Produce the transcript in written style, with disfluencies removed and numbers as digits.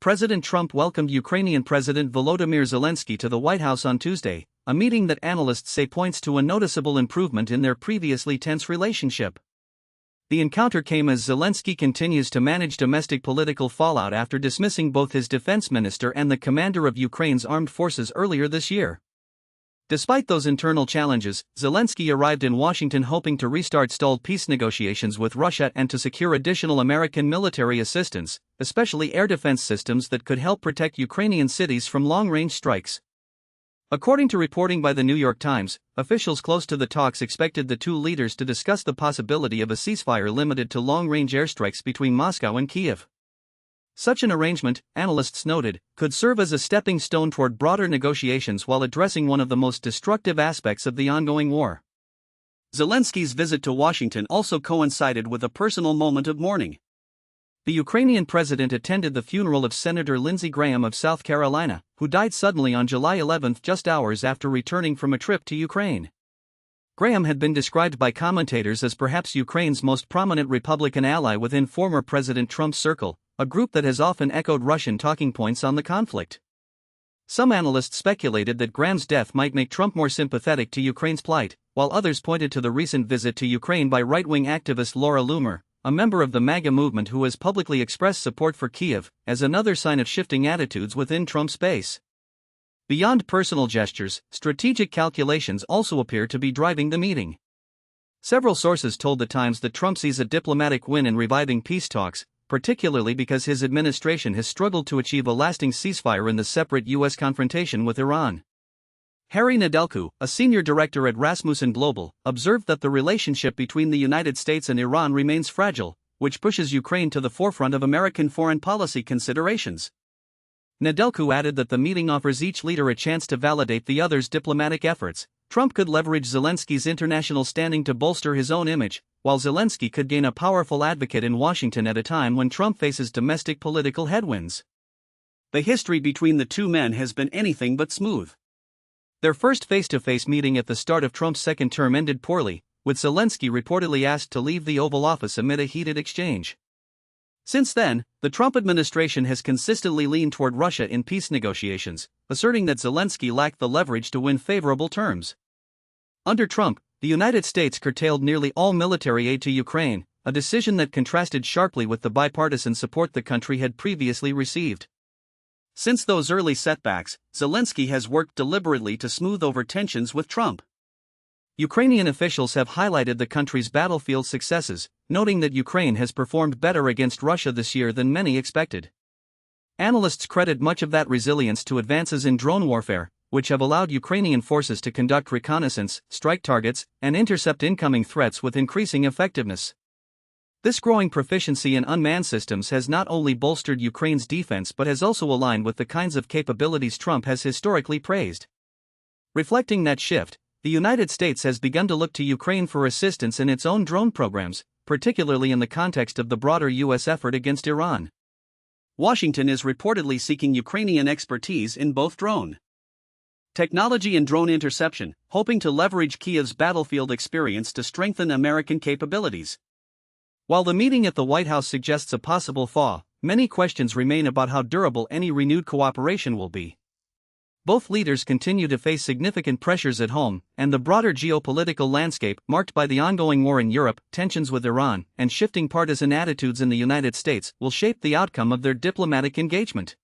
President Trump welcomed Ukrainian President Volodymyr Zelensky to the White House on Tuesday, a meeting that analysts say points to a noticeable improvement in their previously tense relationship. The encounter came as Zelensky continues to manage domestic political fallout after dismissing both his defense minister and the commander of Ukraine's armed forces earlier this year. Despite those internal challenges, Zelensky arrived in Washington hoping to restart stalled peace negotiations with Russia and to secure additional American military assistance, especially air defense systems that could help protect Ukrainian cities from long-range strikes. According to reporting by the New York Times, officials close to the talks expected the two leaders to discuss the possibility of a ceasefire limited to long-range airstrikes between Moscow and Kyiv. Such an arrangement, analysts noted, could serve as a stepping stone toward broader negotiations while addressing one of the most destructive aspects of the ongoing war. Zelensky's visit to Washington also coincided with a personal moment of mourning. The Ukrainian president attended the funeral of Senator Lindsey Graham of South Carolina, who died suddenly on July 11 just hours after returning from a trip to Ukraine. Graham had been described by commentators as perhaps Ukraine's most prominent Republican ally within former President Trump's circle, a group that has often echoed Russian talking points on the conflict. Some analysts speculated that Graham's death might make Trump more sympathetic to Ukraine's plight, while others pointed to the recent visit to Ukraine by right-wing activist Laura Loomer, a member of the MAGA movement who has publicly expressed support for Kyiv, as another sign of shifting attitudes within Trump's base. Beyond personal gestures, strategic calculations also appear to be driving the meeting. Several sources told The Times that Trump sees a diplomatic win in reviving peace talks, particularly because his administration has struggled to achieve a lasting ceasefire in the separate U.S. confrontation with Iran. Harry Nedelcu, a senior director at Rasmussen Global, observed that the relationship between the United States and Iran remains fragile, which pushes Ukraine to the forefront of American foreign policy considerations. Nedelcu added that the meeting offers each leader a chance to validate the other's diplomatic efforts. Trump could leverage Zelensky's international standing to bolster his own image, while Zelensky could gain a powerful advocate in Washington at a time when Trump faces domestic political headwinds. The history between the two men has been anything but smooth. Their first face-to-face meeting at the start of Trump's second term ended poorly, with Zelensky reportedly asked to leave the Oval Office amid a heated exchange. Since then, the Trump administration has consistently leaned toward Russia in peace negotiations, asserting that Zelensky lacked the leverage to win favorable terms. Under Trump, the United States curtailed nearly all military aid to Ukraine, a decision that contrasted sharply with the bipartisan support the country had previously received. Since those early setbacks, Zelensky has worked deliberately to smooth over tensions with Trump. Ukrainian officials have highlighted the country's battlefield successes, noting that Ukraine has performed better against Russia this year than many expected. Analysts credit much of that resilience to advances in drone warfare, which have allowed Ukrainian forces to conduct reconnaissance, strike targets, and intercept incoming threats with increasing effectiveness. This growing proficiency in unmanned systems has not only bolstered Ukraine's defense but has also aligned with the kinds of capabilities Trump has historically praised. Reflecting that shift, the United States has begun to look to Ukraine for assistance in its own drone programs, particularly in the context of the broader U.S. effort against Iran. Washington is reportedly seeking Ukrainian expertise in both drone technology and drone interception, hoping to leverage Kyiv's battlefield experience to strengthen American capabilities. While the meeting at the White House suggests a possible thaw, many questions remain about how durable any renewed cooperation will be. Both leaders continue to face significant pressures at home, and the broader geopolitical landscape, marked by the ongoing war in Europe, tensions with Iran, and shifting partisan attitudes in the United States, will shape the outcome of their diplomatic engagement.